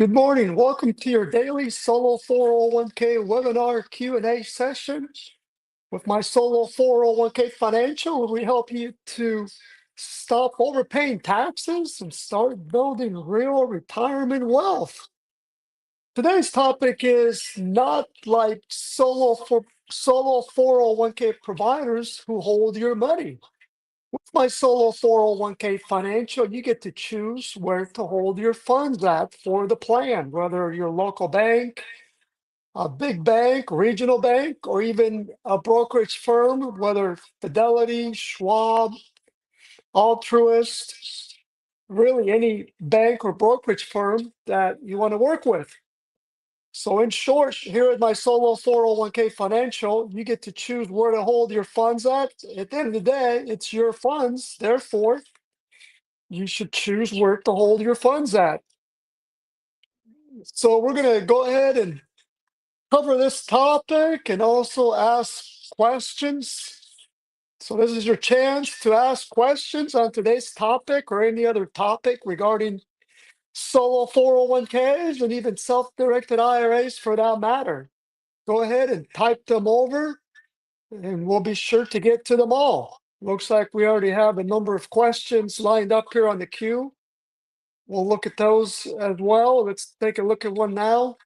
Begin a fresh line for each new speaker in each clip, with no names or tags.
Good morning. Welcome to your daily Solo 401k webinar Q&A session with my Solo 401k Financial. We help you to stop overpaying taxes and start building real retirement wealth. Today's topic is not like Solo 401k providers who hold your money. With my Solo 401k Financial, you get to choose where to hold your funds at for the plan, whether your local bank, a big bank, regional bank, or even a brokerage firm, whether Fidelity, Schwab, Altruist, really any bank or brokerage firm that you want to work with. So in short, here at my Solo 401k Financial, you get to choose where to hold your funds at. At the end of the day, it's your funds. Therefore, you should choose where to hold your funds at. So we're going to go ahead and cover this topic and also ask questions. So this is your chance to ask questions on today's topic or any other topic regarding solo 401ks and even self-directed IRAs for that matter. Go ahead and type them over and we'll be sure to get to them all. Looks like we already have a number of questions lined up here on the queue. We'll look at those as well. Let's take a look at one now.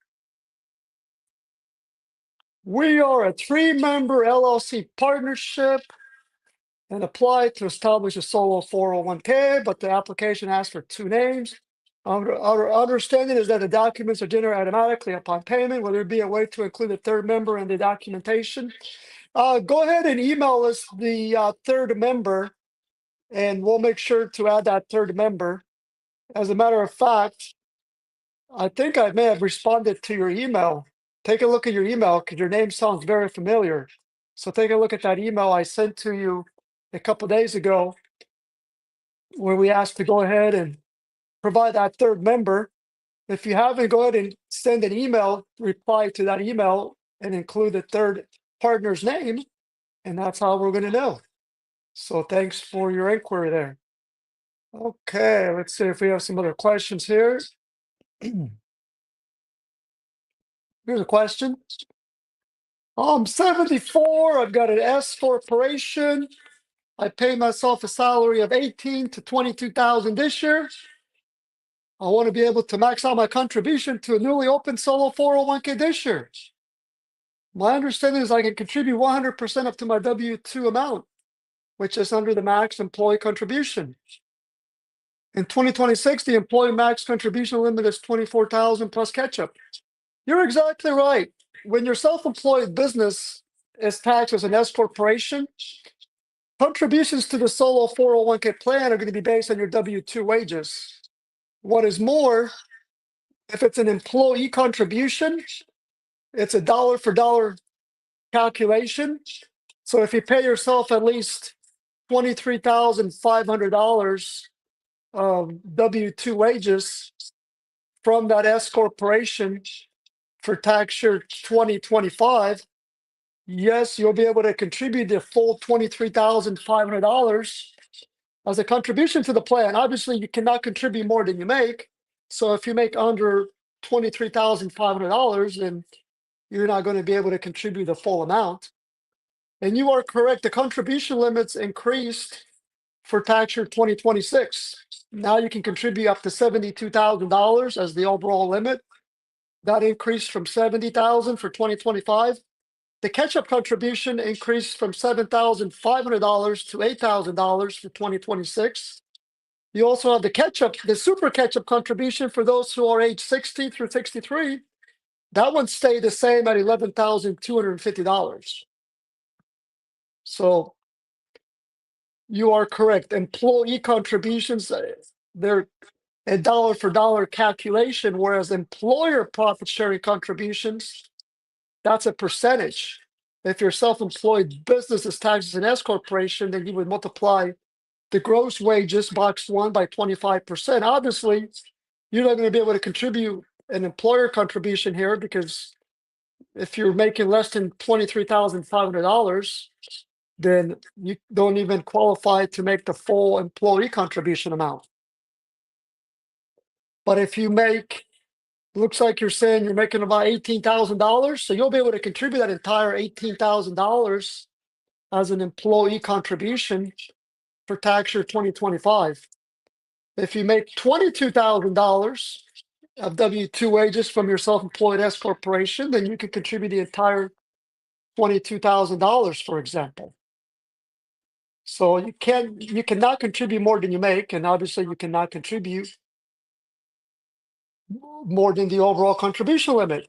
We are a 3-member LLC partnership and apply to establish a solo 401k, but the application asks for 2 names. Our understanding is that the documents are generated automatically upon payment. Will there be a way to include a 3rd member in the documentation? Go ahead and email us the 3rd member, and we'll make sure to add that 3rd member. As a matter of fact, I think I may have responded to your email. Take a look at your email because your name sounds very familiar. So take a look at that email I sent to you a couple days ago where we asked to go ahead and provide that 3rd member. If you haven't, go ahead and send an email, reply to that email and include the 3rd partner's name. And that's how we're going to know. So thanks for your inquiry there. Okay, let's see if we have some other questions here. Here's a question. I'm 74. I've got an S corporation. I pay myself a salary of 18 to 22,000 this year. I want to be able to max out my contribution to a newly opened solo 401k this year. My understanding is I can contribute 100% up to my W-2 amount, which is under the max employee contribution. In 2026, the employee max contribution limit is 24,000 plus catch-up. You're exactly right. When your self-employed business is taxed as an S corporation, contributions to the solo 401k plan are going to be based on your W-2 wages. What is more, if it's an employee contribution, it's a dollar for dollar calculation. So if you pay yourself at least $23,500 of W-2 wages from that S corporation for tax year 2025, yes, you'll be able to contribute the full $23,500 as a contribution to the plan. Obviously, you cannot contribute more than you make. So if you make under $23,500, then you're not going to be able to contribute the full amount. And you are correct. The contribution limits increased for tax year 2026. Now you can contribute up to $72,000 as the overall limit. That increased from $70,000 for 2025. The catch-up contribution increased from $7,500 to $8,000 for 2026. You also have the super catch-up contribution for those who are age 60 through 63. That one stayed the same at $11,250. So you are correct. Employee contributions, they're a dollar for dollar calculation, whereas employer profit sharing contributions, that's a percentage. If your self-employed business is taxed as an S corporation, then you would multiply the gross wages, box 1, by 25%. Obviously, you're not going to be able to contribute an employer contribution here because if you're making less than $23,500, then you don't even qualify to make the full employee contribution amount. But if you make Looks like you're saying you're making about $18,000. So you'll be able to contribute that entire $18,000 as an employee contribution for tax year 2025. If you make $22,000 of W-2 wages from your self-employed S corporation, then you can contribute the entire $22,000, for example. So you cannot contribute more than you make, and obviously you cannot contribute more than the overall contribution limit.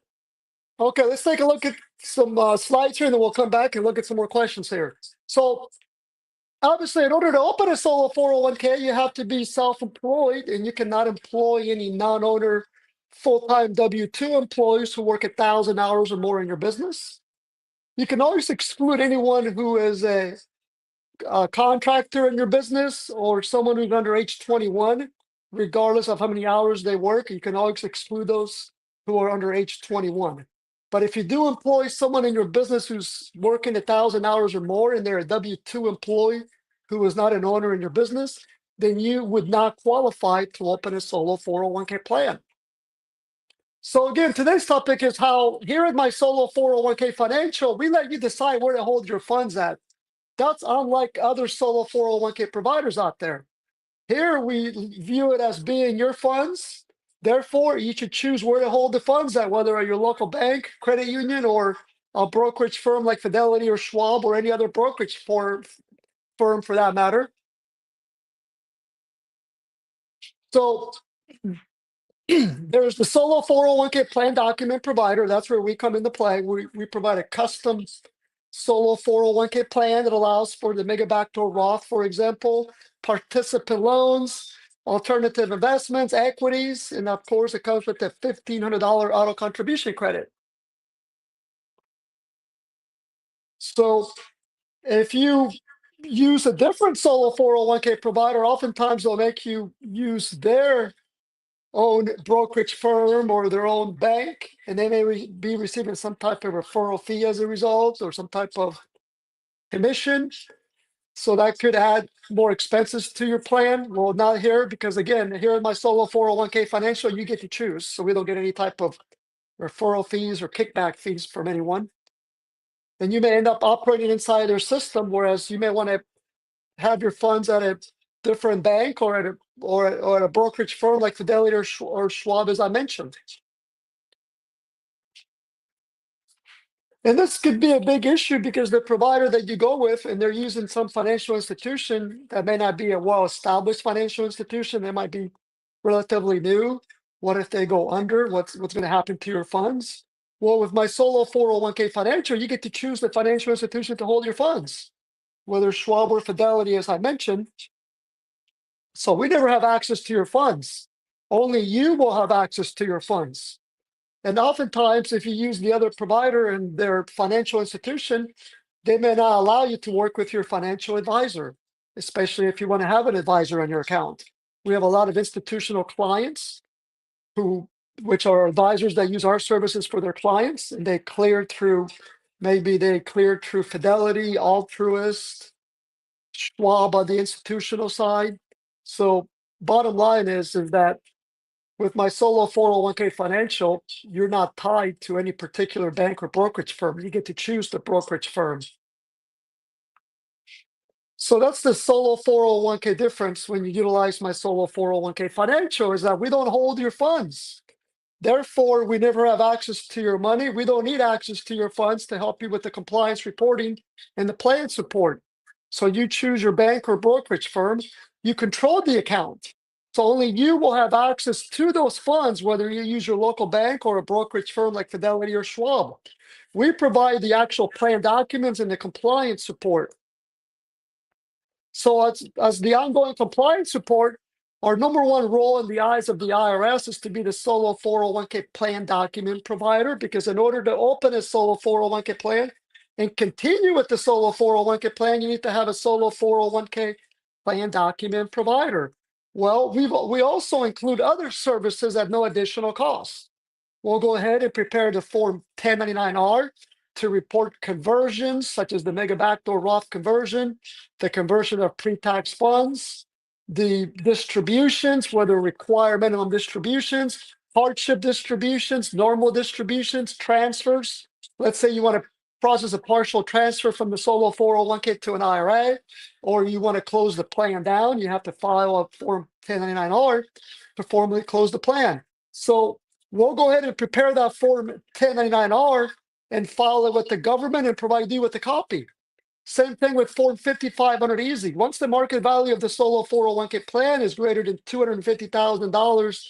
Okay, let's take a look at some slides here, and then we'll come back and look at some more questions here. So obviously, in order to open a solo 401k, you have to be self-employed, and you cannot employ any non-owner full-time W-2 employees who work 1,000 hours or more in your business. You can always exclude anyone who is a contractor in your business or someone who's under age 21, regardless of how many hours they work. You can always exclude those who are under age 21. But if you do employ someone in your business who's working 1,000 hours or more and they're a W-2 employee who is not an owner in your business, then you would not qualify to open a solo 401k plan. So again, today's topic is how here at MySolo 401k Financial, we let you decide where to hold your funds at. That's unlike other solo 401k providers out there. Here we view it as being your funds. Therefore, you should choose where to hold the funds at, whether at your local bank, credit union, or a brokerage firm like Fidelity or Schwab or any other brokerage firm for that matter. So there's the solo 401k plan document provider. That's where we come into play. We provide a custom solo 401k plan that allows for the mega backdoor Roth, for example, participant loans, alternative investments, equities, and of course, it comes with the $1,500 auto contribution credit. So if you use a different solo 401k provider, oftentimes they'll make you use their own brokerage firm or their own bank, and they may be receiving some type of referral fee as a result or some type of commission. So that could add more expenses to your plan. Well, not here, because again, here in MySolo 401k Financial, you get to choose. So we don't get any type of referral fees or kickback fees from anyone. And you may end up operating inside their system, whereas you may want to have your funds at a different bank or at a brokerage firm like Fidelity or Schwab, as I mentioned. And this could be a big issue because the provider that you go with, and they're using some financial institution that may not be a well-established financial institution, they might be relatively new. What if they go under? What's going to happen to your funds? Well, with MySolo 401k Financial, you get to choose the financial institution to hold your funds, whether Schwab or Fidelity, as I mentioned. So we never have access to your funds. Only you will have access to your funds. And oftentimes, if you use the other provider and their financial institution, they may not allow you to work with your financial advisor, especially if you want to have an advisor on your account. We have a lot of institutional clients which are advisors that use our services for their clients, and they cleared through Fidelity, Altruist, Schwab on the institutional side. So bottom line is that with MySolo 401k Financial, you're not tied to any particular bank or brokerage firm. You get to choose the brokerage firm. So that's the solo 401k difference when you utilize MySolo 401k Financial, is that we don't hold your funds. Therefore, we never have access to your money. We don't need access to your funds to help you with the compliance reporting and the plan support. So you choose your bank or brokerage firm. You control the account. So only you will have access to those funds, whether you use your local bank or a brokerage firm like Fidelity or Schwab. We provide the actual plan documents and the compliance support. So as the ongoing compliance support, our number one role in the eyes of the IRS is to be the solo 401k plan document provider, because in order to open a solo 401k plan and continue with the solo 401k plan, you need to have a solo 401k plan document provider. Well, we also include other services at no additional cost. We'll go ahead and prepare the Form 1099-R to report conversions, such as the mega backdoor Roth conversion, the conversion of pre-tax funds, the distributions, whether require minimum distributions, hardship distributions, normal distributions, transfers. Let's say you want to process a partial transfer from the solo 401k to an IRA, or you want to close the plan down, you have to file a Form 1099-R to formally close the plan. So we'll go ahead and prepare that Form 1099-R and file it with the government and provide you with a copy. Same thing with Form 5500 Easy. Once the market value of the solo 401k plan is greater than $250,000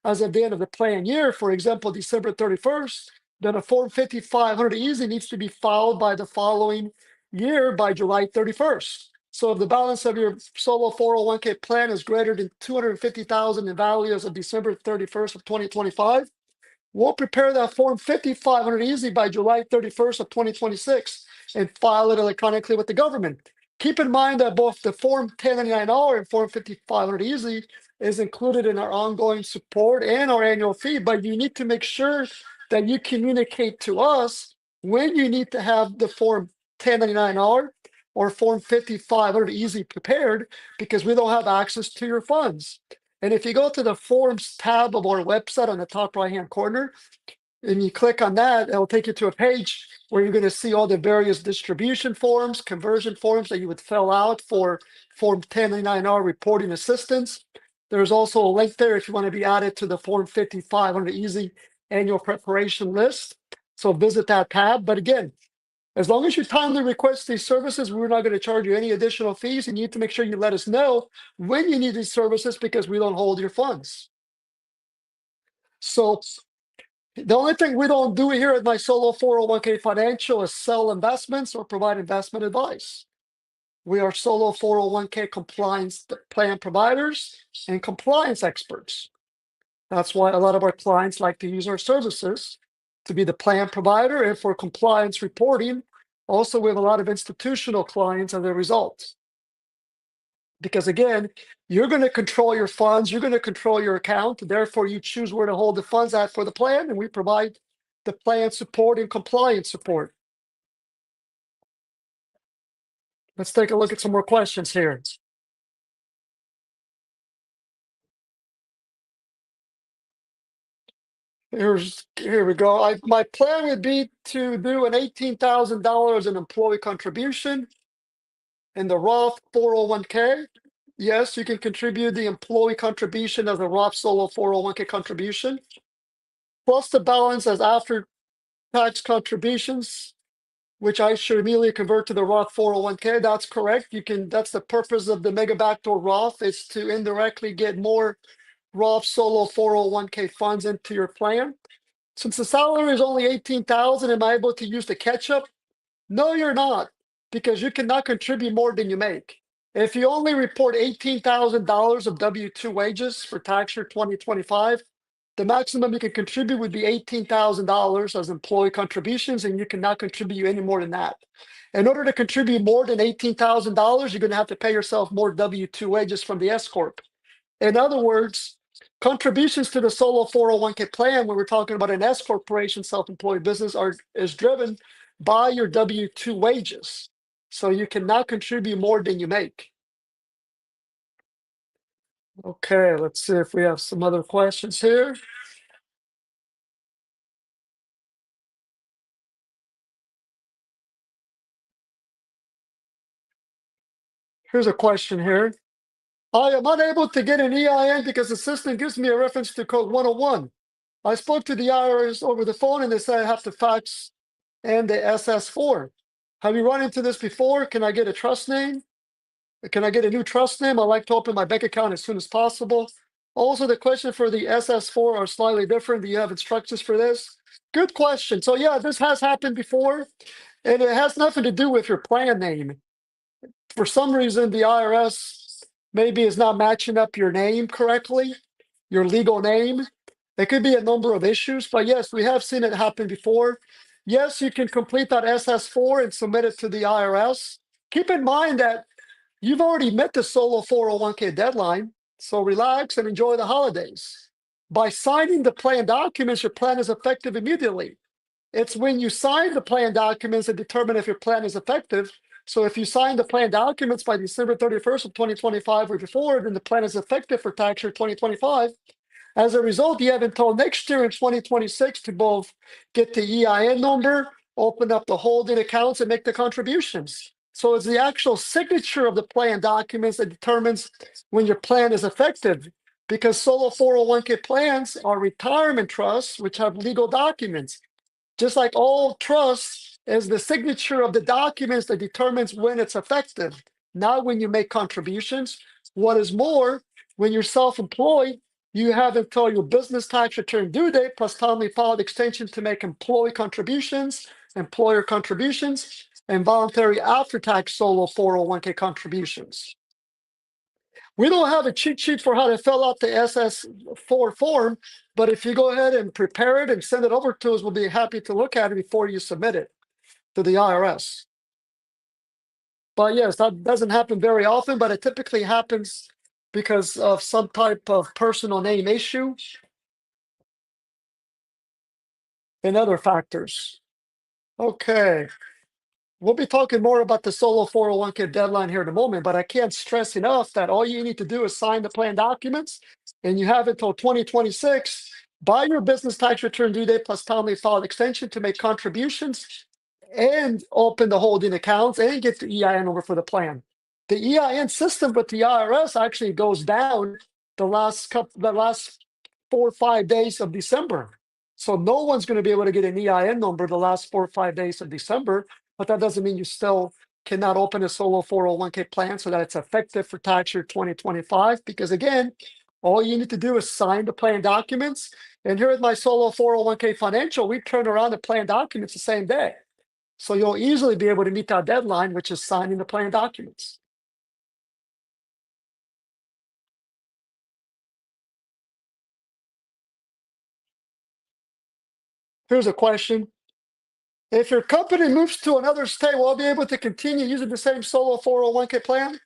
as of the end of the plan year, for example, December 31st, then a Form 5500 Easy needs to be filed by the following year by July 31st. So if the balance of your solo 401k plan is greater than $250,000 in value as of December 31st of 2025, we'll prepare that Form 5500 Easy by July 31st of 2026 and file it electronically with the government. Keep in mind that both the Form 1099-R and Form 5500 Easy is included in our ongoing support and our annual fee, but you need to make sure that you communicate to us when you need to have the Form 1099-R or Form 5500 Easy prepared, because we don't have access to your funds. And if you go to the Forms tab of our website on the top right-hand corner, and you click on that, it'll take you to a page where you're going to see all the various distribution forms, conversion forms that you would fill out for Form 1099-R reporting assistance. There's also a link there if you want to be added to the Form 5500 Easy annual preparation list. So visit that tab. But again, as long as you timely request these services, we're not going to charge you any additional fees. And you need to make sure you let us know when you need these services, because we don't hold your funds. So the only thing we don't do here at MySolo401k Financial is sell investments or provide investment advice. We are Solo 401k compliance plan providers and compliance experts. That's why a lot of our clients like to use our services to be the plan provider and for compliance reporting. Also, we have a lot of institutional clients as a result. Because again, you're going to control your funds, you're going to control your account, therefore you choose where to hold the funds at for the plan, and we provide the plan support and compliance support. Let's take a look at some more questions here. Here we go. My plan would be to do an $18,000 in employee contribution in the Roth 401k. Yes, you can contribute the employee contribution as a Roth Solo 401k contribution, plus the balance as after tax contributions, which I should immediately convert to the Roth 401k. That's correct. That's the purpose of the mega backdoor Roth, is to indirectly get more Roth Solo 401k funds into your plan. Since the salary is only $18,000, am I able to use the catch up? No, you're not, because you cannot contribute more than you make. If you only report $18,000 of W-2 wages for tax year 2025, the maximum you can contribute would be $18,000 as employee contributions, and you cannot contribute any more than that. In order to contribute more than $18,000, you're going to have to pay yourself more W-2 wages from the S Corp. In other words, contributions to the Solo 401k plan, when we're talking about an S corporation self-employed business, is driven by your W-2 wages. So you cannot contribute more than you make. Okay, let's see if we have some other questions here. Here's a question here. I am unable to get an EIN because the system gives me a reference to code 101. I spoke to the IRS over the phone and they said I have to fax and the SS4. Have you run into this before? Can I get a trust name? Can I get a new trust name? I'd like to open my bank account as soon as possible. Also, the question for the SS4 are slightly different. Do you have instructions for this? Good question. So yeah, this has happened before, and it has nothing to do with your plan name. For some reason, the IRS maybe is not matching up your name correctly, your legal name. There could be a number of issues, but yes, we have seen it happen before. Yes, you can complete that SS4 and submit it to the IRS. Keep in mind that you've already met the Solo 401k deadline, so relax and enjoy the holidays. By signing the plan documents, your plan is effective immediately. It's when you sign the plan documents that determine if your plan is effective. So if you sign the plan documents by December 31st of 2025 or before, then the plan is effective for tax year 2025. As a result, you have until next year in 2026 to both get the EIN number, open up the holding accounts, and make the contributions. So it's the actual signature of the plan documents that determines when your plan is effective, because solo 401k plans are retirement trusts, which have legal documents. Just like all trusts, is the signature of the documents that determines when it's effective, not when you make contributions. What is more, when you're self-employed, you have until your business tax return due date plus timely filed extension to make employee contributions, employer contributions, and voluntary after-tax solo 401k contributions. We don't have a cheat sheet for how to fill out the SS4 form, but if you go ahead and prepare it and send it over to us, we'll be happy to look at it before you submit it to the IRS. But yes, that doesn't happen very often, but it typically happens because of some type of personal name issue and other factors. Okay. We'll be talking more about the solo 401k deadline here in a moment, but I can't stress enough that all you need to do is sign the plan documents, and you have until 2026 by your business tax return due date plus timely filed extension to make contributions and open the holding accounts and get the EIN number for the plan. The EIN system with the IRS actually goes down the last 4 or 5 days of December. So no one's going to be able to get an EIN number the last 4 or 5 days of December, but that doesn't mean you still cannot open a solo 401k plan so that it's effective for tax year 2025. Because again, all you need to do is sign the plan documents. And here at my solo 401k financial, we turn around the plan documents the same day. So you'll easily be able to meet that deadline, which is signing the plan documents. Here's a question. If your company moves to another state, will I be able to continue using the same solo 401k plan?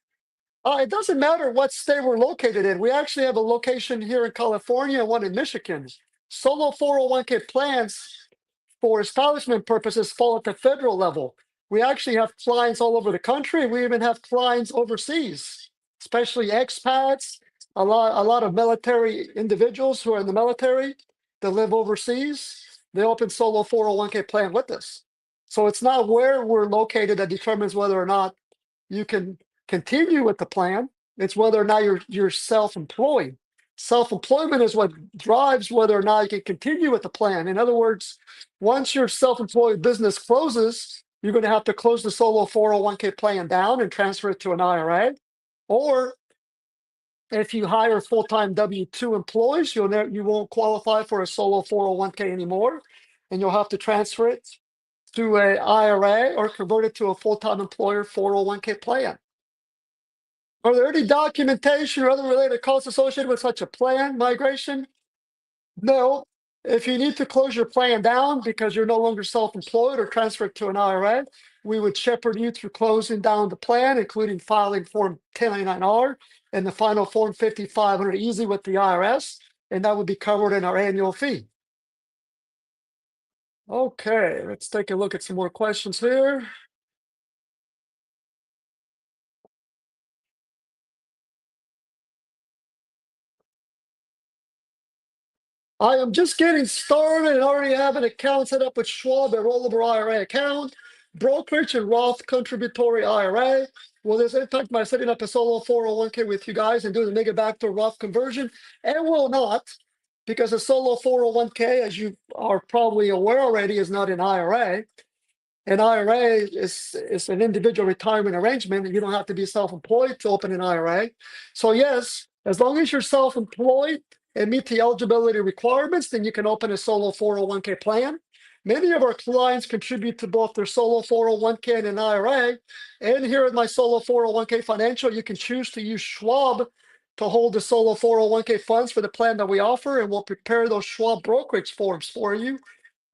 It doesn't matter what state we're located in. We actually have a location here in California and one in Michigan. Solo 401k plans for establishment purposes fall at the federal level. We actually have clients all over the country. We even have clients overseas, especially expats, a lot of military individuals who are in the military that live overseas. They open solo 401k plan with us. So it's not where we're located that determines whether or not you can continue with the plan. It's whether or not you're self-employed. Self-employment is what drives whether or not you can continue with the plan. In other words, once your self-employed business closes, you're going to have to close the solo 401k plan down and transfer it to an IRA. Or if you hire full-time W-2 employees, you won't qualify for a solo 401k anymore, and you'll have to transfer it to an IRA or convert it to a full-time employer 401k plan. Are there any documentation or other related costs associated with such a plan migration? No. If you need to close your plan down because you're no longer self-employed or transfer it to an IRA, we would shepherd you through closing down the plan, including filing Form 1099-R and the final Form 5500 easy with the IRS, and that would be covered in our annual fee. Okay, let's take a look at some more questions here. I am just getting started and already have an account set up with Schwab, a rollover IRA account, Brokerage, and Roth contributory IRA. Will this impact my setting up a solo 401k with you guys and doing the mega backdoor Roth conversion? It will not, because a solo 401k, as you are probably aware already, is not an IRA. An IRA is an individual retirement arrangement, and you don't have to be self-employed to open an IRA. So yes, as long as you're self-employed and meet the eligibility requirements, then you can open a solo 401k plan. Many of our clients contribute to both their solo 401k and an IRA. And here at my solo 401k financial, you can choose to use Schwab to hold the solo 401k funds for the plan that we offer, and we'll prepare those Schwab brokerage forms for you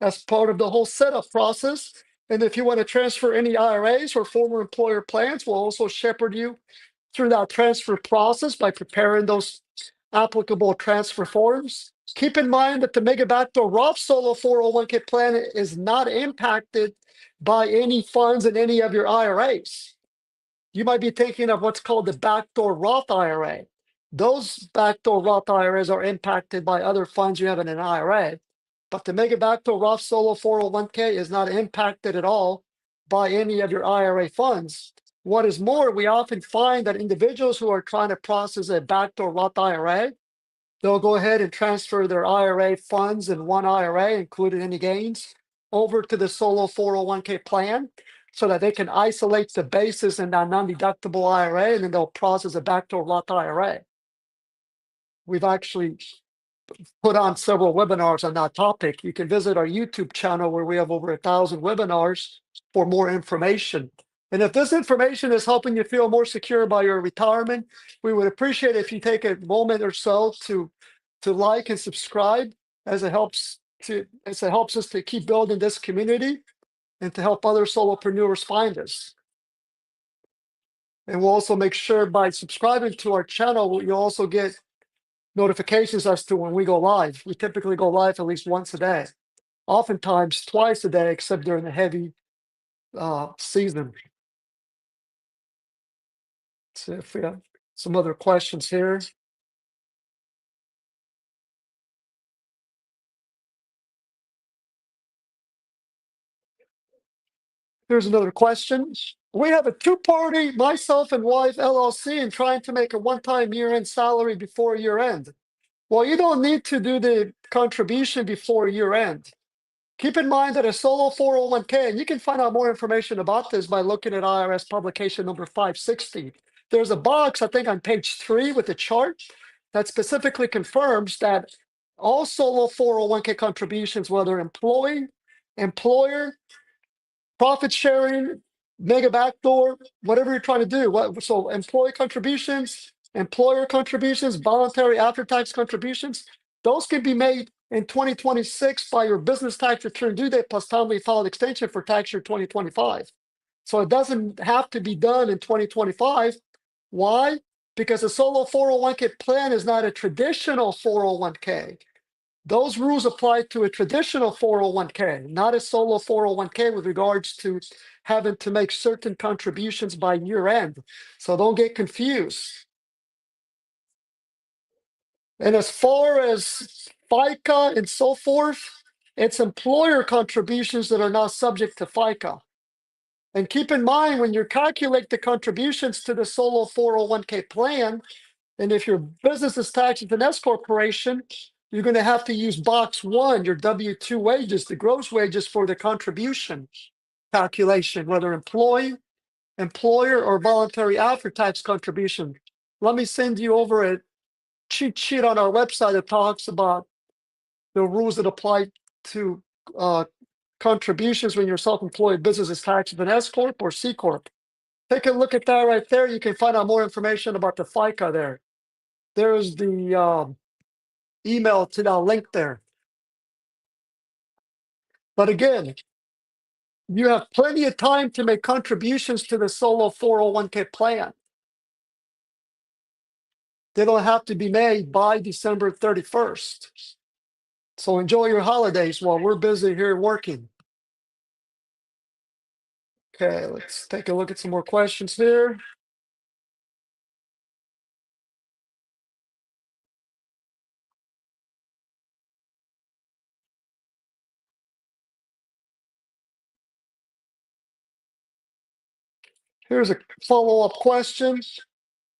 as part of the whole setup process. And if you want to transfer any IRAs or former employer plans, we'll also shepherd you through that transfer process by preparing those applicable transfer forms. Keep in mind that the Mega Backdoor Roth Solo 401k plan is not impacted by any funds in any of your IRAs. You might be thinking of what's called the Backdoor Roth IRA. Those backdoor Roth IRAs are impacted by other funds you have in an IRA. But the mega backdoor Roth Solo 401k is not impacted at all by any of your IRA funds. What is more, we often find that individuals who are trying to process a backdoor Roth IRA, they'll go ahead and transfer their IRA funds in one IRA, including any gains, over to the Solo 401k plan so that they can isolate the basis in that non-deductible IRA, and then they'll process a backdoor Roth IRA. We've actually put on several webinars on that topic. You can visit our YouTube channel where we have over 1,000 webinars for more information. And if this information is helping you feel more secure about your retirement, we would appreciate if you take a moment or so to like and subscribe, as it helps us to keep building this community and to help other solopreneurs find us. And we'll also make sure by subscribing to our channel, you'll also get notifications as to when we go live. We typically go live at least once a day, oftentimes twice a day, except during the heavy season. Let's see if we have some other questions here. Here's another question. We have a two-party, myself and wife LLC, and trying to make a one-time year-end salary before year-end. Well, you don't need to do the contribution before year-end. Keep in mind that a solo 401k, and you can find out more information about this by looking at IRS publication number 560. There's a box, I think, on page 3 with a chart that specifically confirms that all solo 401k contributions, whether employee, employer, profit sharing, mega backdoor, whatever you're trying to do. So employee contributions, employer contributions, voluntary after-tax contributions, those can be made in 2026 by your business tax return due date plus timely filed extension for tax year 2025. So it doesn't have to be done in 2025. Why? Because a solo 401k plan is not a traditional 401k. Those rules apply to a traditional 401k, not a solo 401k with regards to having to make certain contributions by year end. So don't get confused. And as far as FICA and so forth, it's employer contributions that are not subject to FICA. And keep in mind, when you calculate the contributions to the solo 401k plan, and if your business is taxed as an S corporation, you're going to have to use box 1, your W-2 wages, the gross wages for the contribution calculation, whether employee, employer, or voluntary after-tax contribution. Let me send you over a cheat sheet on our website that talks about the rules that apply to contributions when your self-employed business is taxed as an S corp or C corp. Take a look at that right there. You can find out more information about the FICA there. There's the email to that link there. But again, you have plenty of time to make contributions to the solo 401k plan. They don't have to be made by December 31st. So enjoy your holidays while we're busy here working. Okay, let's take a look at some more questions here. Here's a follow-up question.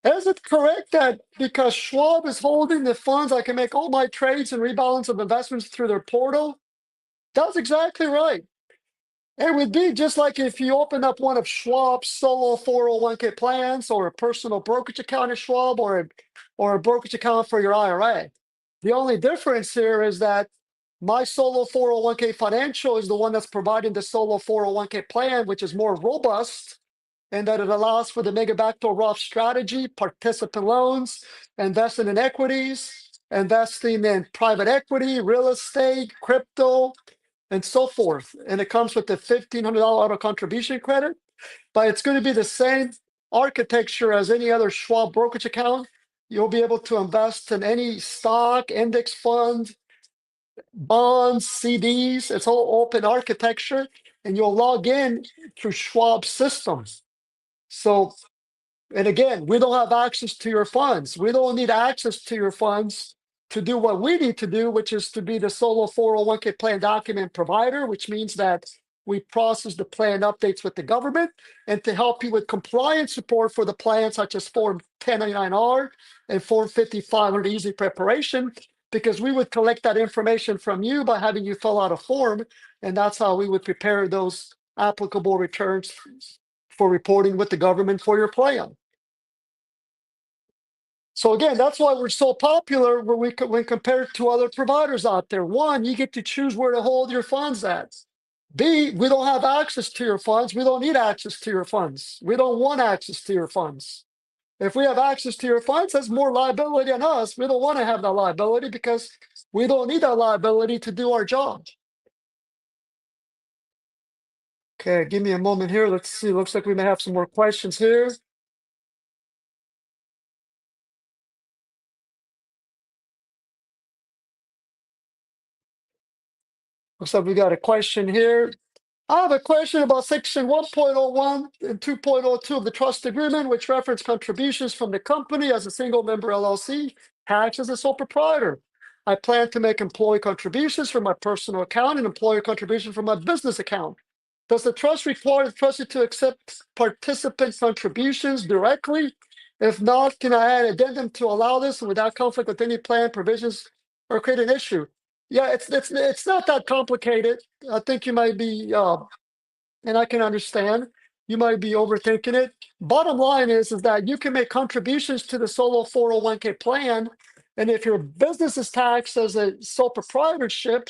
Is it correct that because Schwab is holding the funds, I can make all my trades and rebalance of investments through their portal? That's exactly right. It would be just like if you open up one of Schwab's solo 401k plans or a personal brokerage account at Schwab or a brokerage account for your IRA. The only difference here is that my solo 401k financial is the one that's providing the solo 401k plan, which is more robust, and that it allows for the mega backdoor Roth strategy, participant loans, investing in equities, investing in private equity, real estate, crypto, and so forth. And it comes with the $1,500 auto contribution credit, but it's going to be the same architecture as any other Schwab brokerage account. You'll be able to invest in any stock, index fund, bonds, CDs. It's all open architecture, and you'll log in through Schwab systems. So And again, we don't have access to your funds. We don't need access to your funds to do what we need to do, which is to be the solo 401k plan document provider, which means that we process the plan updates with the government and to help you with compliance support for the plan, such as Form 1099-R and Form 5500 Easy Preparation, because we would collect that information from you by having you fill out a form, and that's how we would prepare those applicable returns for reporting with the government for your plan. So again, that's why we're so popular when compared to other providers out there. One, you get to choose where to hold your funds at. B, we don't have access to your funds. We don't need access to your funds. We don't want access to your funds. If we have access to your funds, that's more liability on us. We don't want to have that liability because we don't need that liability to do our job. Okay, give me a moment here. Let's see. Looks like we may have some more questions here. Looks like we got a question here. I have a question about section 1.01 and 2.02 of the trust agreement, which reference contributions from the company as a single member LLC, taxed as a sole proprietor. I plan to make employee contributions from my personal account and employer contribution from my business account. Does the trust require the trustee to accept participant contributions directly? If not, can I add addendum to allow this without conflict with any plan provisions or create an issue? Yeah, it's not that complicated. I think you might be, and I can understand, you might be overthinking it. Bottom line is that you can make contributions to the solo 401k plan, and if your business is taxed as a sole proprietorship,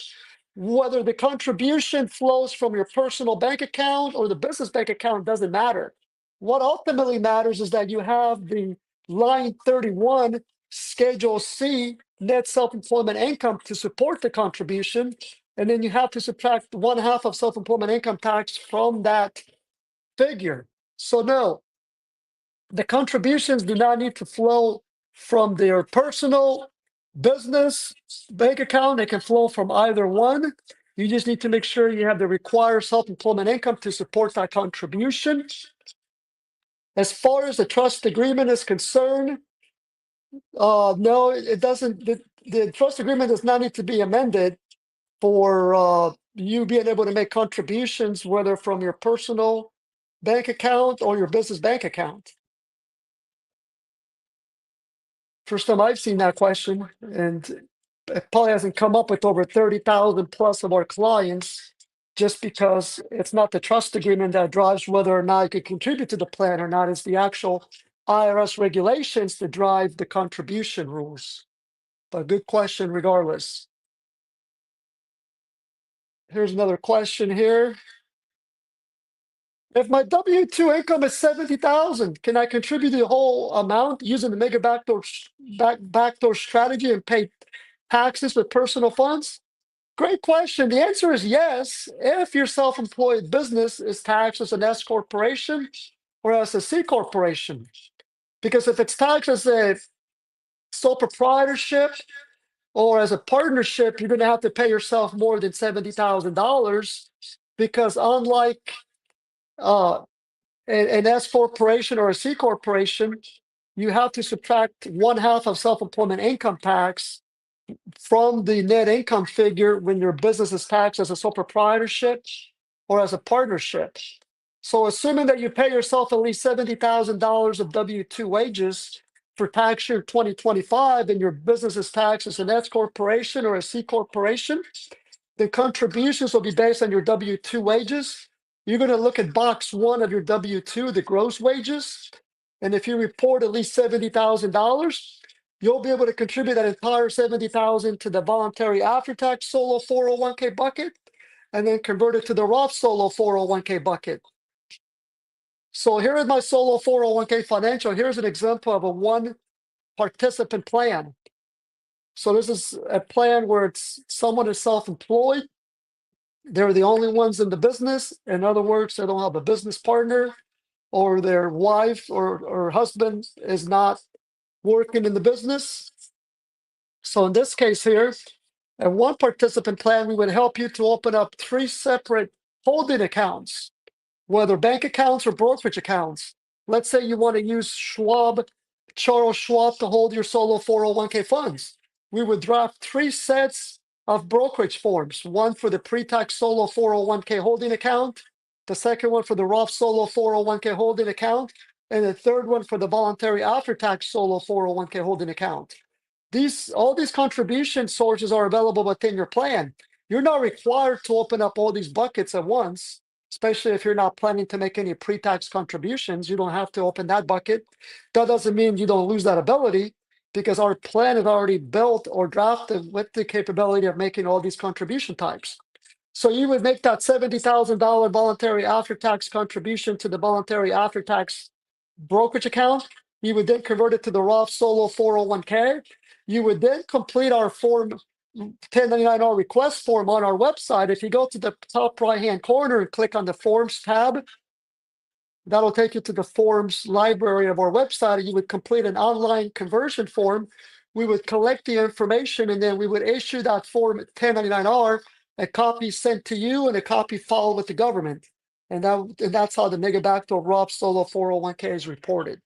whether the contribution flows from your personal bank account or the business bank account doesn't matter. What ultimately matters is that you have the line 31 Schedule C net self-employment income to support the contribution, and then you have to subtract 1/2 of self-employment income tax from that figure. So no, the contributions do not need to flow from their personal business bank account. They can flow from either one. You just need to make sure you have the required self-employment income to support that contribution. As far as the trust agreement is concerned, no, it doesn't. The trust agreement does not need to be amended for you being able to make contributions, whether from your personal bank account or your business bank account. First time I've seen that question, and it probably hasn't come up with over 30,000 plus of our clients, just because it's not the trust agreement that drives whether or not you can contribute to the plan or not. It's the actual IRS regulations that drive the contribution rules. But good question regardless. Here's another question here. If my W-2 income is 70,000, can I contribute the whole amount using the mega backdoor strategy and pay taxes with personal funds? Great question. The answer is yes, if your self-employed business is taxed as an S corporation or as a C corporation. Because if it's taxed as a sole proprietorship or as a partnership, you're going to have to pay yourself more than $70,000, because unlike an S corporation or a C corporation, you have to subtract 1/2 of self-employment income tax from the net income figure when your business is taxed as a sole proprietorship or as a partnership. So assuming that you pay yourself at least $70,000 of W-2 wages for tax year 2025 and your business is taxed as an S corporation or a C corporation, the contributions will be based on your W-2 wages. You're going to look at box 1 of your W-2, the gross wages. And if you report at least $70,000, you'll be able to contribute that entire $70,000 to the voluntary after-tax solo 401k bucket, and then convert it to the Roth solo 401k bucket. So here is my solo 401k financial. Here's an example of a one participant plan. So this is a plan where it's someone is self-employed. They're the only ones in the business. In other words, they don't have a business partner, or their wife or husband is not working in the business. So in this case here, a one participant plan, we would help you to open up 3 separate holding accounts, whether bank accounts or brokerage accounts. Let's say you want to use Charles Schwab to hold your solo 401k funds. We would draft 3 sets of brokerage forms, one for the pre-tax solo 401k holding account, the second one for the Roth solo 401k holding account, and the third one for the voluntary after-tax solo 401k holding account. All these contribution sources are available within your plan. You're not required to open up all these buckets at once, especially if you're not planning to make any pre-tax contributions. You don't have to open that bucket. That doesn't mean you don't lose that ability, because our plan is already built or drafted with the capability of making all these contribution types. So you would make that $70,000 voluntary after-tax contribution to the voluntary after-tax brokerage account. You would then convert it to the Roth Solo 401k. You would then complete our form 1099-R request form on our website. If you go to the top right-hand corner and click on the Forms tab, that'll take you to the Forms library of our website. You would complete an online conversion form. We would collect the information, and then we would issue that form 1099-R, a copy sent to you and a copy filed with the government. And that's how the mega backdoor Roth Solo 401k is reported.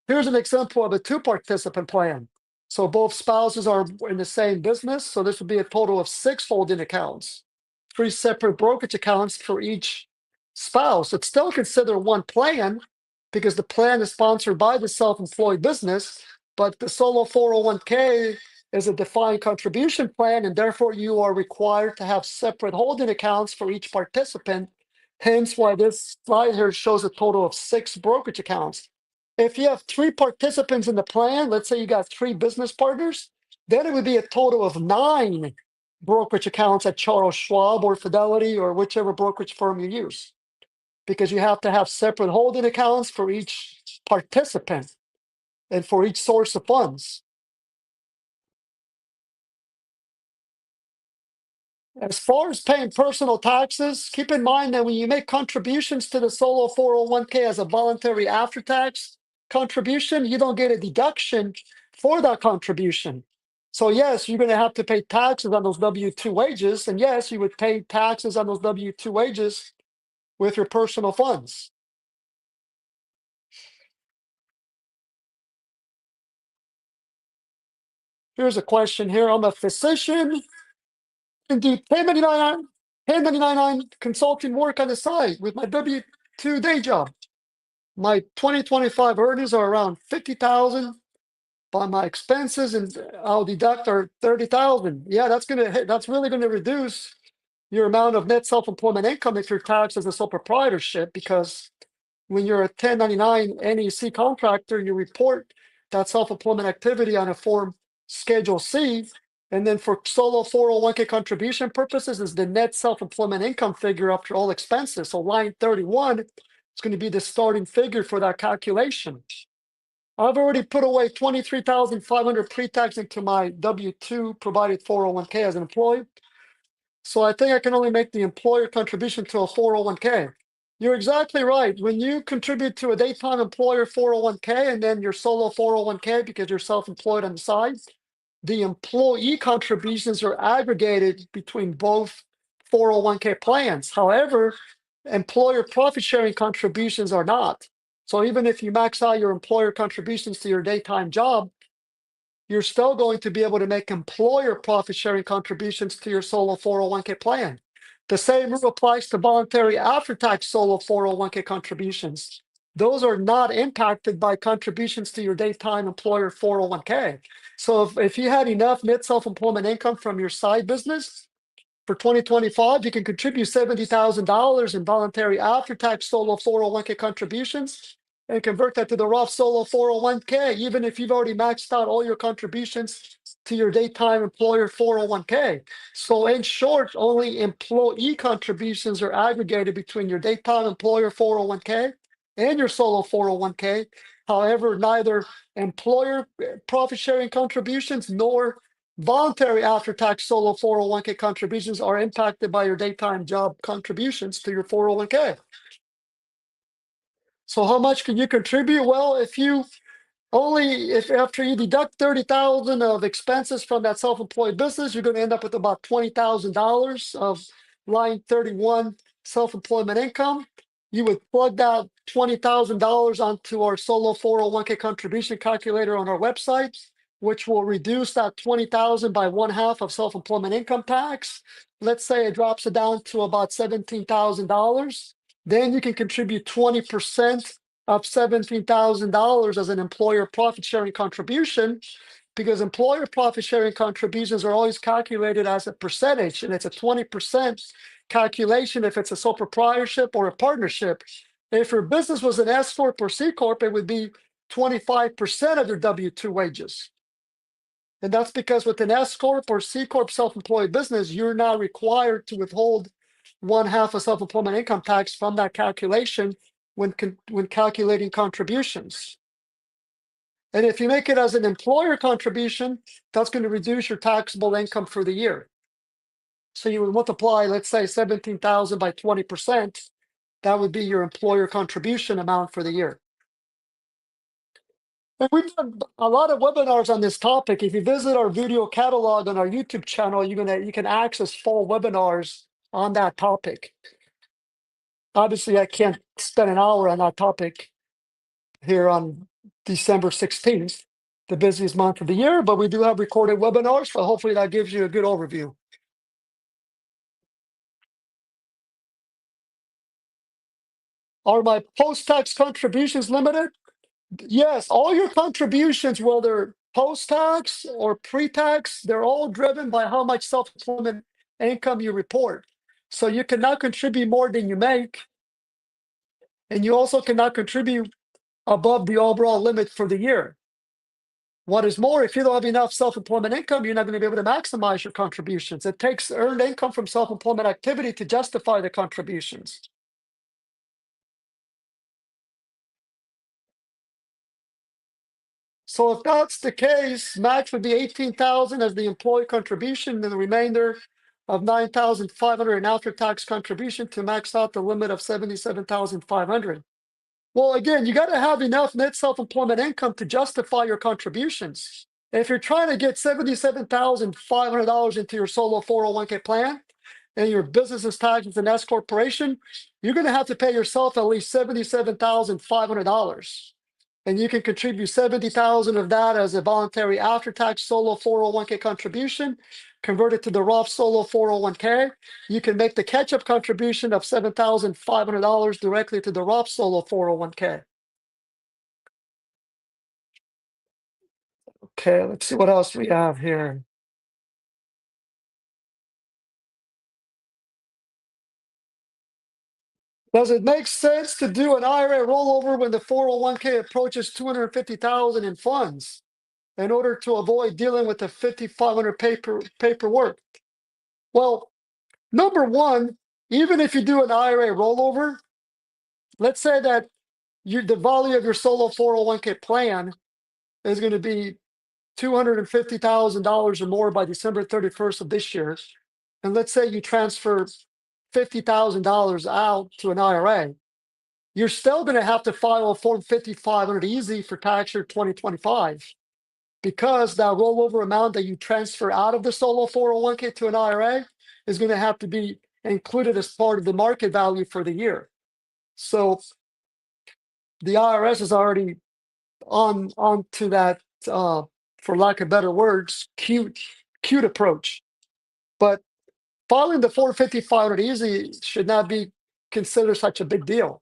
Here's an example of a 2-participant plan. So both spouses are in the same business. So this would be a total of 6 holding accounts, 3 separate brokerage accounts for each spouse. It's still considered one plan because the plan is sponsored by the self-employed business, but the solo 401k is a defined contribution plan, and therefore you are required to have separate holding accounts for each participant. Hence why this slide here shows a total of 6 brokerage accounts. If you have 3 participants in the plan, let's say you got 3 business partners, then it would be a total of 9 brokerage accounts at Charles Schwab or Fidelity or whichever brokerage firm you use, because you have to have separate holding accounts for each participant and for each source of funds. As far as paying personal taxes, keep in mind that when you make contributions to the solo 401k as a voluntary after-tax contribution, you don't get a deduction for that contribution. So yes, you're going to have to pay taxes on those W-2 wages, and yes, you would pay taxes on those W-2 wages with your personal funds. Here's a question here. I'm a physician and do 1099 consulting work on the side with my W-2 day job. My 2025 earnings are around 50,000, but my expenses and I'll deduct are 30,000. Yeah, that's really gonna reduce your amount of net self-employment income if you're taxed as a sole proprietorship, because when you're a 1099 NEC contractor, you report that self-employment activity on a form Schedule C. And then for solo 401k contribution purposes is the net self-employment income figure after all expenses. So line 31 is going to be the starting figure for that calculation. I've already put away 23,500 pre-tax into my W-2 provided 401k as an employee. So I think I can only make the employer contribution to a 401k. You're exactly right. When you contribute to a daytime employer 401k and then your solo 401k because you're self-employed on the side, the employee contributions are aggregated between both 401k plans. However, employer profit sharing contributions are not. So even if you max out your employer contributions to your daytime job, you're still going to be able to make employer profit sharing contributions to your solo 401k plan. The same rule applies to voluntary after-tax solo 401k contributions. Those are not impacted by contributions to your daytime employer 401k. So if you had enough net self-employment income from your side business for 2025, you can contribute $70,000 in voluntary after-tax solo 401k contributions and convert that to the Roth Solo 401k, even if you've already maxed out all your contributions to your daytime employer 401k. So in short, only employee contributions are aggregated between your daytime employer 401k and your solo 401k. However, neither employer profit sharing contributions nor voluntary after-tax solo 401k contributions are impacted by your daytime job contributions to your 401k. So how much can you contribute? Well, if after you deduct 30,000 of expenses from that self-employed business, you're going to end up with about $20,000 of line 31 self-employment income. you would plug that $20,000 onto our Solo 401k contribution calculator on our website, which will reduce that 20,000 by 1/2 of self-employment income tax. Let's say it drops it down to about $17,000. Then you can contribute 20% of $17,000 as an employer profit sharing contribution, because employer profit sharing contributions are always calculated as a percentage, and it's a 20% calculation if it's a sole proprietorship or a partnership. If your business was an S Corp or C Corp, it would be 25% of your W-2 wages. And that's because with an S Corp or C Corp self-employed business, you're not required to withhold 1/2 of self-employment income tax from that calculation when calculating contributions. And if you make it as an employer contribution, that's going to reduce your taxable income for the year. So you would multiply, let's say, 17,000 by 20%. That would be your employer contribution amount for the year. And we've done a lot of webinars on this topic. If you visit our video catalog on our YouTube channel, you can access full webinars on that topic. Obviously, I can't spend an hour on that topic here on December 16th, the busiest month of the year, but we do have recorded webinars, so hopefully that gives you a good overview. Are my post-tax contributions limited? Yes, all your contributions, whether post-tax or pre-tax, they're all driven by how much self-employment income you report. So you cannot contribute more than you make, and you also cannot contribute above the overall limit for the year. What is more, if you don't have enough self-employment income, you're not going to be able to maximize your contributions. It takes earned income from self-employment activity to justify the contributions. So if that's the case, max would be 18,000 as the employee contribution, and the remainder of 9,500 in after-tax contribution to max out the limit of 77,500. Well, again, you got to have enough net self-employment income to justify your contributions. If you're trying to get $77,500 into your solo 401k plan, and your business is taxed as an S corporation, you're going to have to pay yourself at least $77,500. And you can contribute 70,000 of that as a voluntary after-tax solo 401k contribution, convert it to the Roth solo 401k. You can make the catch-up contribution of $7,500 directly to the Roth solo 401k. Okay, let's see what else we have here. Does it make sense to do an IRA rollover when the 401k approaches 250,000 in funds in order to avoid dealing with the 5,500 paperwork? Well, number one, even if you do an IRA rollover, let's say that the value of your solo 401k plan is going to be $250,000 or more by December 31st of this year. And let's say you transfer $50,000 out to an IRA. You're still going to have to file a Form 5500 easy for tax year 2025, because that rollover amount that you transfer out of the solo 401k to an IRA is going to have to be included as part of the market value for the year. So the IRS is already on to that, for lack of better words, cute approach. But filing the 45500 easy should not be considered such a big deal,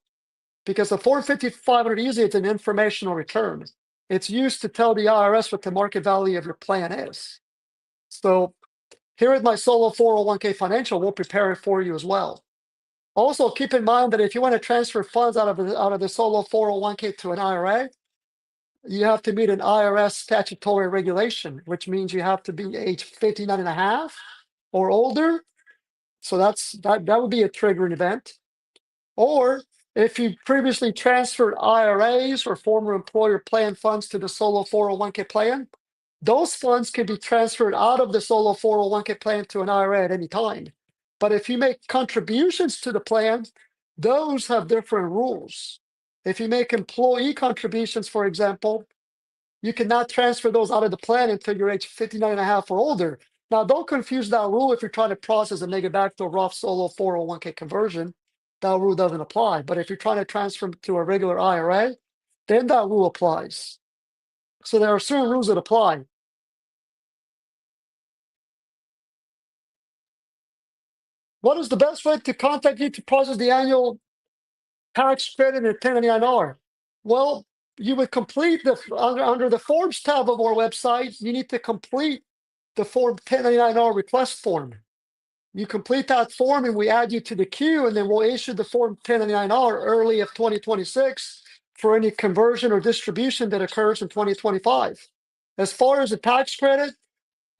because the 45500 easy is an informational return. It's used to tell the IRS what the market value of your plan is. So here at my Solo 401k Financial, we'll prepare it for you as well. Also, keep in mind that if you want to transfer funds out of the Solo 401k to an IRA, you have to meet an IRS statutory regulation, which means you have to be age 59 and a half or older. So that would be a triggering event. Or if you previously transferred IRAs or former employer plan funds to the Solo 401k plan, those funds can be transferred out of the Solo 401k plan to an IRA at any time. But if you make contributions to the plan, those have different rules. If you make employee contributions, for example, you cannot transfer those out of the plan until you're age 59 and a half or older. Now, don't confuse that rule if you're trying to process and make it back to a Roth Solo 401k conversion. that rule doesn't apply. But if you're trying to transfer to a regular IRA, then that rule applies. So there are certain rules that apply. What is the best way to contact you to process the annual tax credit in 1099-R? Well, you would complete under the Forms tab of our website, you need to complete the Form 1099-R request form. You complete that form and we add you to the queue, and then we'll issue the Form 1099-R early of 2026 for any conversion or distribution that occurs in 2025. As far as the tax credit,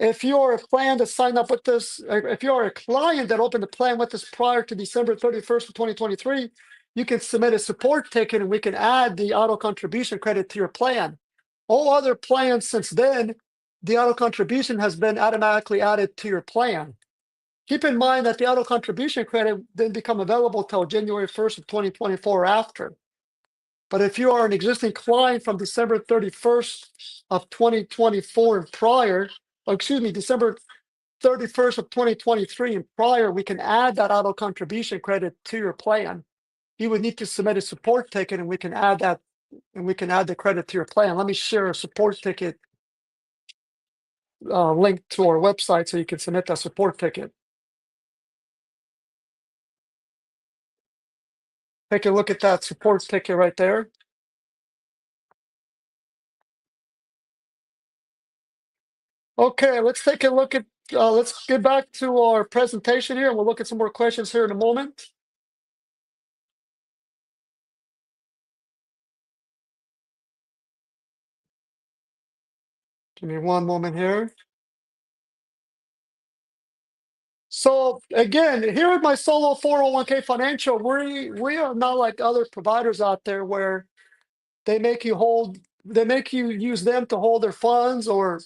if you are a plan to sign up with this, if you are a client that opened a plan with us prior to December 31st of 2023, you can submit a support ticket and we can add the auto contribution credit to your plan. All other plans since then, the auto contribution has been automatically added to your plan. Keep in mind that the auto contribution credit didn't become available till January 1st of 2024 or after. But if you are an existing client from December 31st of 2024 and prior, December 31st of 2023 and prior, we can add that auto contribution credit to your plan. You would need to submit a support ticket and we can add that, and we can add the credit to your plan. Let me share a support ticket link to our website so you can submit that support ticket. Take a look at that support ticket right there. Okay, let's take a look at, let's get back to our presentation here. We'll look at some more questions here in a moment. Give me one moment here. So again, here at MySolo401k Financial, we are not like other providers out there where they make you use them to hold their funds, or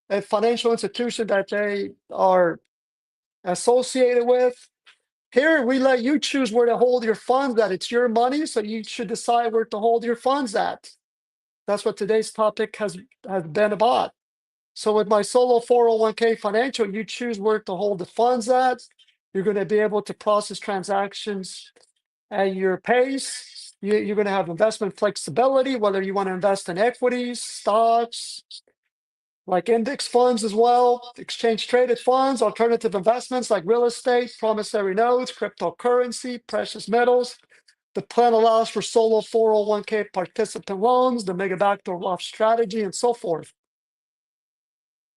a financial institution that they are associated with. Here, we let you choose where to hold your funds at. It's your money, so you should decide where to hold your funds at. That's what today's topic has been about. So with MySolo401k Financial, you choose where to hold the funds at. You're going to be able to process transactions at your pace. You're going to have investment flexibility, whether you want to invest in equities, stocks, like index funds as well, exchange traded funds, alternative investments like real estate, promissory notes, cryptocurrency, precious metals. The plan allows for solo 401k participant loans, the mega backdoor Roth strategy, and so forth.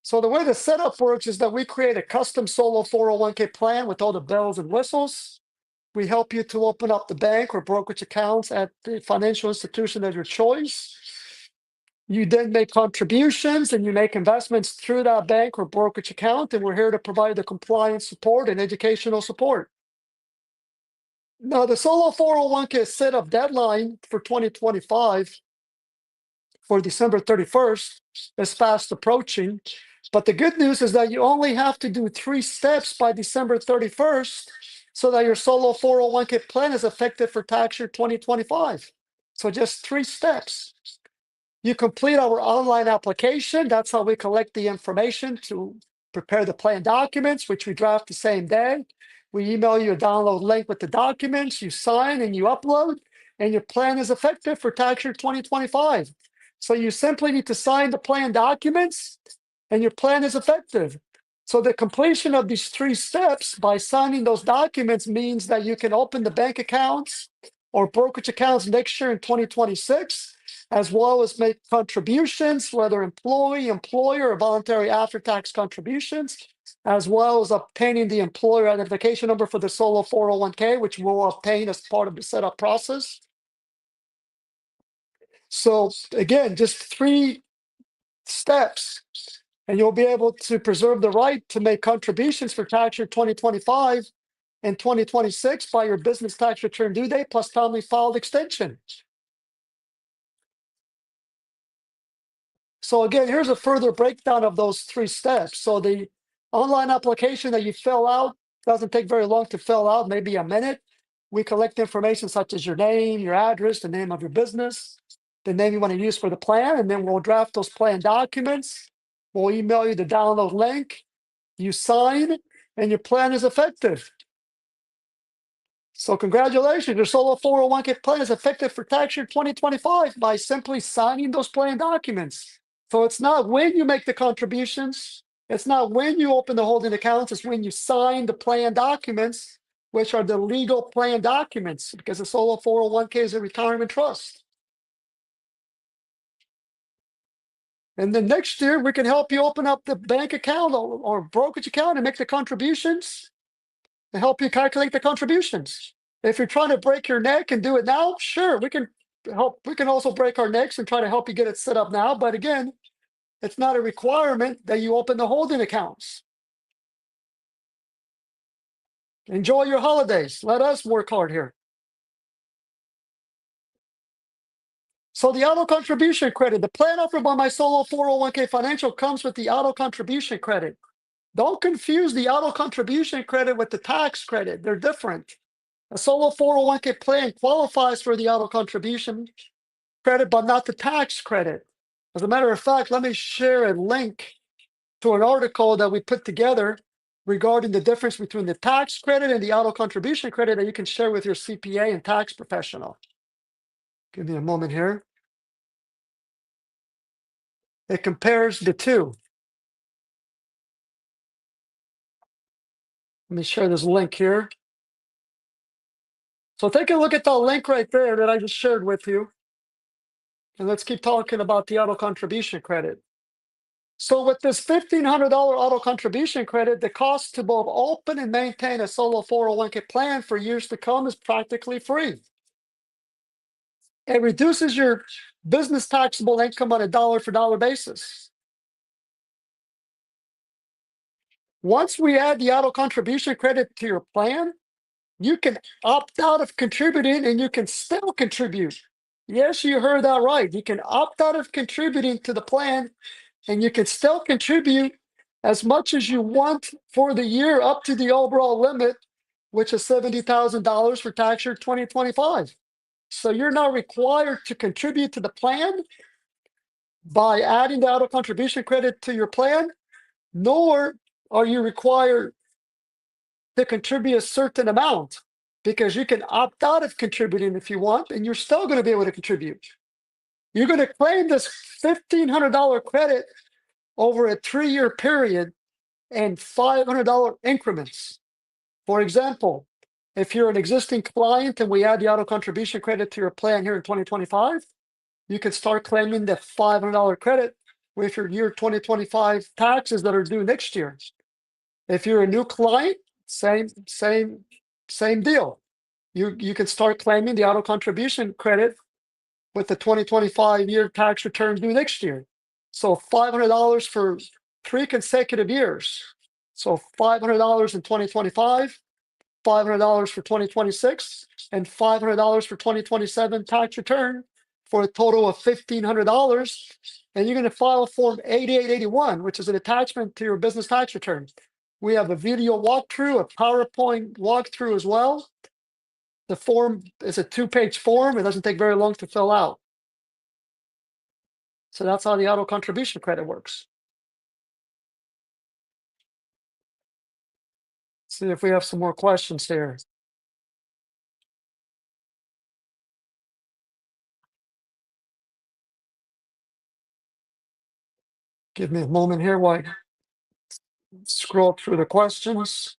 So the way the setup works is that we create a custom solo 401k plan with all the bells and whistles. We help you to open up the bank or brokerage accounts at the financial institution of your choice. You then make contributions and you make investments through that bank or brokerage account, and we're here to provide the compliance support and educational support. Now, the solo 401k setup deadline for 2025 for December 31st is fast approaching. But the good news is that you only have to do 3 steps by December 31st so that your solo 401k plan is effective for tax year 2025. So just 3 steps. You complete our online application. That's how we collect the information to prepare the plan documents, which we draft the same day. We email you a download link with the documents. You sign and you upload, and your plan is effective for tax year 2025. So you simply need to sign the plan documents and your plan is effective. So the completion of these 3 steps by signing those documents means that you can open the bank accounts or brokerage accounts next year in 2026, as well as make contributions, whether employee, employer, or voluntary after-tax contributions, as well as obtaining the employer identification number for the solo 401k, which we'll obtain as part of the setup process. So again, just 3 steps, and you'll be able to preserve the right to make contributions for tax year 2025 and 2026 by your business tax return due date plus timely filed extension. So again, here's a further breakdown of those 3 steps. So the online application that you fill out doesn't take very long to fill out, maybe a minute. We collect information such as your name, your address, the name of your business, the name you want to use for the plan, and then we'll draft those plan documents. We'll email you the download link. You sign, and your plan is effective. So congratulations, your solo 401k plan is effective for tax year 2025 by simply signing those plan documents. So it's not when you make the contributions, it's not when you open the holding accounts, it's when you sign the plan documents, which are the legal plan documents, because the solo 401k is a retirement trust. And then next year, we can help you open up the bank account or brokerage account and make the contributions and help you calculate the contributions. If you're trying to break your neck and do it now, sure, we can help. We can also break our necks and try to help you get it set up now. But again, it's not a requirement that you open the holding accounts. Enjoy your holidays. Let us work hard here. So the auto contribution credit, the plan offered by MySolo 401k Financial comes with the auto contribution credit. Don't confuse the auto contribution credit with the tax credit. They're different. A solo 401k plan qualifies for the auto contribution credit, but not the tax credit. As a matter of fact, let me share a link to an article that we put together regarding the difference between the tax credit and the auto contribution credit that you can share with your CPA and tax professional. Give me a moment here. It compares the two. Let me share this link here. So take a look at that link right there that I just shared with you. And let's keep talking about the auto contribution credit. So with this $1,500 auto contribution credit, the cost to both open and maintain a solo 401k plan for years to come is practically free. It reduces your business taxable income on a dollar for dollar basis. Once we add the auto contribution credit to your plan, you can opt out of contributing and you can still contribute. Yes, you heard that right. You can opt out of contributing to the plan and you can still contribute as much as you want for the year up to the overall limit, which is $70,000 for tax year 2025. So you're not required to contribute to the plan by adding the auto contribution credit to your plan, nor are you required to contribute a certain amount, because you can opt out of contributing if you want, and you're still going to be able to contribute. You're going to claim this $1,500 credit over a 3-year period in $500 increments. For example, if you're an existing client and we add the auto contribution credit to your plan here in 2025, you can start claiming the $500 credit with your year 2025 taxes that are due next year. If you're a new client, same deal. You can start claiming the auto contribution credit with the 2025 year tax return due next year. So $500 for 3 consecutive years. So $500 in 2025, $500 for 2026, and $500 for 2027 tax return for a total of $1,500. And you're going to file Form 8881, which is an attachment to your business tax return. We have a video walkthrough, a PowerPoint walkthrough as well. The form is a 2-page form. It doesn't take very long to fill out. So that's how the auto contribution credit works. See if we have some more questions here. Give me a moment here while I scroll through the questions.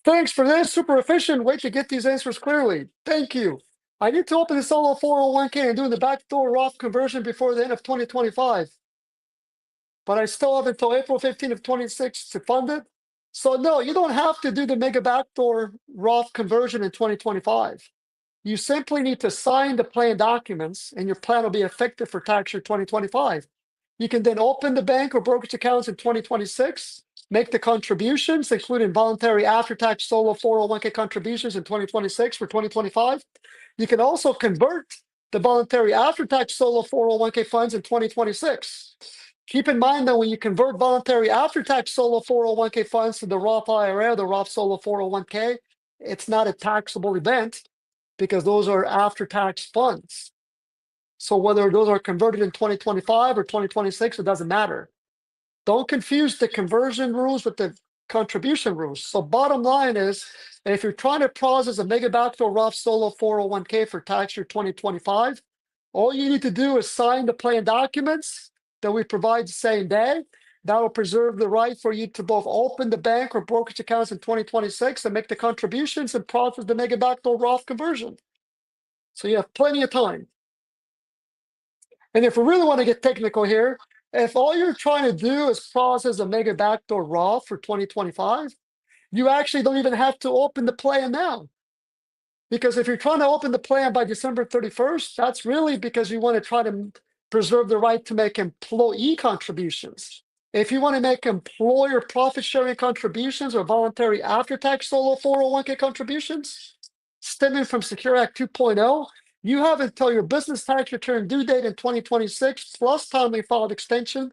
Thanks for this. Super efficient way to get these answers clearly. Thank you. I need to open the solo 401k and do the backdoor Roth conversion before the end of 2025. But I still have until April 15th of 26 to fund it. So no, you don't have to do the mega backdoor Roth conversion in 2025. You simply need to sign the plan documents and your plan will be effective for tax year 2025. You can then open the bank or brokerage accounts in 2026, make the contributions, including voluntary after-tax solo 401k contributions in 2026 for 2025. You can also convert the voluntary after-tax solo 401k funds in 2026. Keep in mind that when you convert voluntary after-tax solo 401k funds to the Roth IRA, the Roth Solo 401k, it's not a taxable event because those are after-tax funds. So whether those are converted in 2025 or 2026, it doesn't matter. Don't confuse the conversion rules with the contribution rules. So bottom line is, if you're trying to process a mega backdoor Roth Solo 401k for tax year 2025, all you need to do is sign the plan documents that we provide the same day. That will preserve the right for you to both open the bank or brokerage accounts in 2026 and make the contributions and process the mega backdoor Roth conversion. So you have plenty of time. And if we really want to get technical here, if all you're trying to do is process a mega backdoor Roth for 2025, you actually don't even have to open the plan now. Because if you're trying to open the plan by December 31st, that's really because you want to try to preserve the right to make employee contributions. If you want to make employer profit sharing contributions or voluntary after tax solo 401k contributions stemming from Secure Act 2.0, you have until your business tax return due date in 2026 plus timely filed extension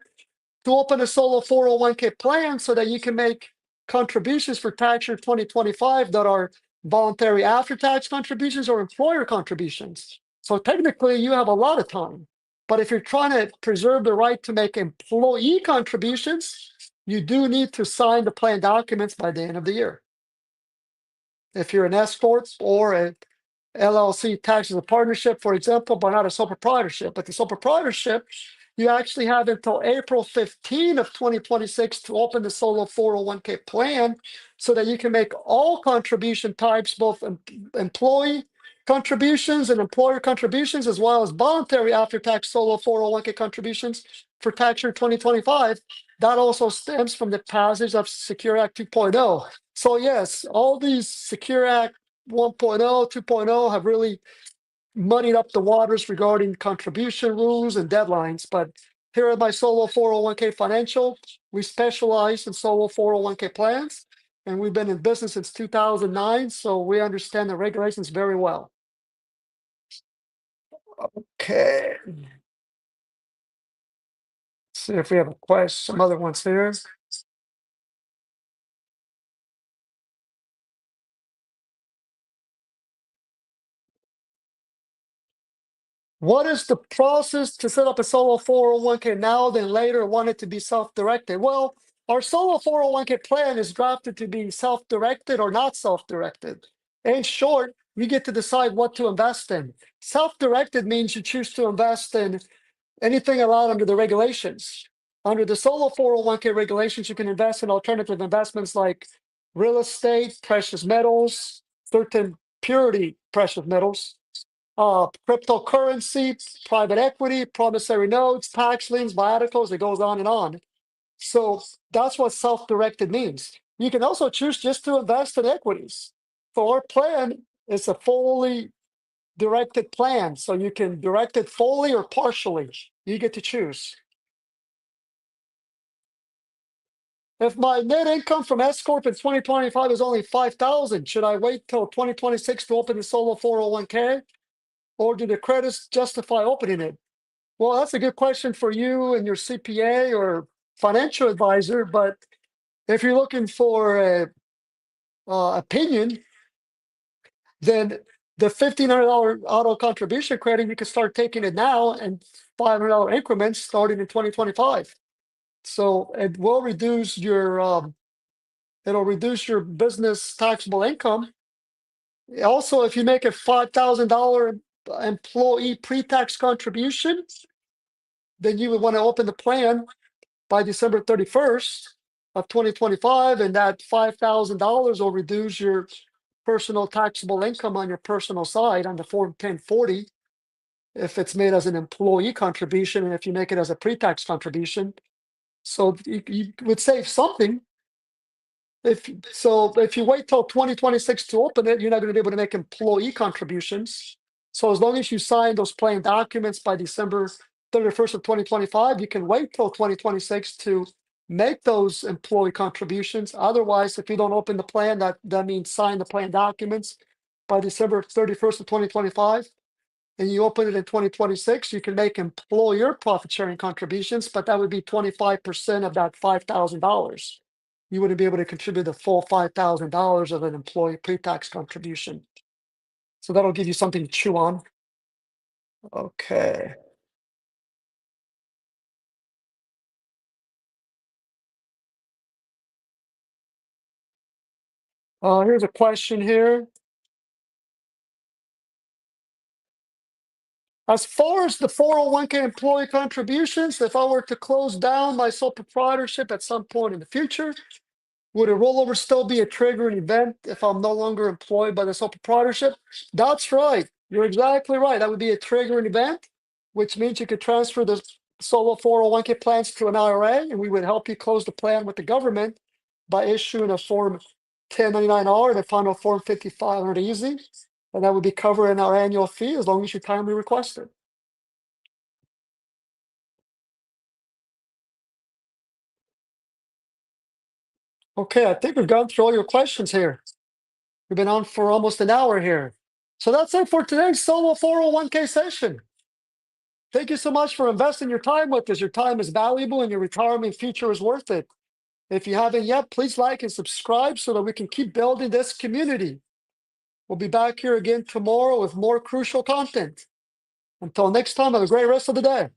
to open a solo 401k plan so that you can make contributions for tax year 2025 that are voluntary after tax contributions or employer contributions. So technically, you have a lot of time. But if you're trying to preserve the right to make employee contributions, you do need to sign the plan documents by the end of the year. If you're an S corp or a LLC taxed as a partnership, for example, but not a sole proprietorship. But the sole proprietorship, you actually have until April 15 of 2026 to open the solo 401k plan so that you can make all contribution types, both employee contributions and employer contributions, as well as voluntary after-tax solo 401k contributions for tax year 2025. That also stems from the passage of Secure Act 2.0. So yes, all these Secure Act 1.0, 2.0 have really muddied up the waters regarding contribution rules and deadlines. But here at MySolo 401k Financial, we specialize in solo 401k plans, and we've been in business since 2009, so we understand the regulations very well. Okay. See if we have a question, some other ones here. What is the process to set up a solo 401k now, then later want it to be self-directed? Well, our solo 401k plan is drafted to be self-directed or not self-directed. In short, you get to decide what to invest in. Self-directed means you choose to invest in anything allowed under the regulations. Under the solo 401k regulations, you can invest in alternative investments like real estate, precious metals, certain purity precious metals, cryptocurrency, private equity, promissory notes, tax liens, biaticals, it goes on and on. So that's what self-directed means. You can also choose just to invest in equities. So our plan is a fully directed plan. So you can direct it fully or partially. You get to choose. If my net income from S Corp in 2025 is only 5,000, should I wait till 2026 to open the solo 401k? Or do the credits justify opening it? Well, that's a good question for you and your CPA or financial advisor. But if you're looking for a opinion, then the $1,500 auto contribution credit, you can start taking it now and $500 increments starting in 2025. So it will reduce your it'll reduce your business taxable income. Also, if you make a $5,000 employee pre-tax contribution, then you would want to open the plan by December 31st of 2025, and that $5,000 will reduce your personal taxable income on your personal side on the Form 1040 if it's made as an employee contribution, and if you make it as a pre-tax contribution. So you would save something. If you wait till 2026 to open it, you're not going to be able to make employee contributions. So as long as you sign those plan documents by December 31st of 2025, you can wait till 2026 to make those employee contributions. Otherwise, if you don't open the plan, that means sign the plan documents by December 31st of 2025, and you open it in 2026, you can make employer profit sharing contributions, but that would be 25% of that $5,000. You wouldn't be able to contribute the full $5,000 of an employee pre-tax contribution. So that'll give you something to chew on. Okay. Here's a question here. As far as the 401k employee contributions, if I were to close down my sole proprietorship at some point in the future, would a rollover still be a triggering event if I'm no longer employed by the sole proprietorship? That's right. You're exactly right. That would be a triggering event, which means you could transfer the solo 401k plans to an IRA, and we would help you close the plan with the government by issuing a Form 1099-R and a final Form 5500 easy. And that would be covered in our annual fee as long as you timely request it. Okay, I think we've gone through all your questions here. We've been on for almost an hour here. So that's it for today's solo 401k session. Thank you so much for investing your time with us. Your time is valuable and your retirement future is worth it. If you haven't yet, please like and subscribe so that we can keep building this community. We'll be back here again tomorrow with more crucial content. Until next time, have a great rest of the day.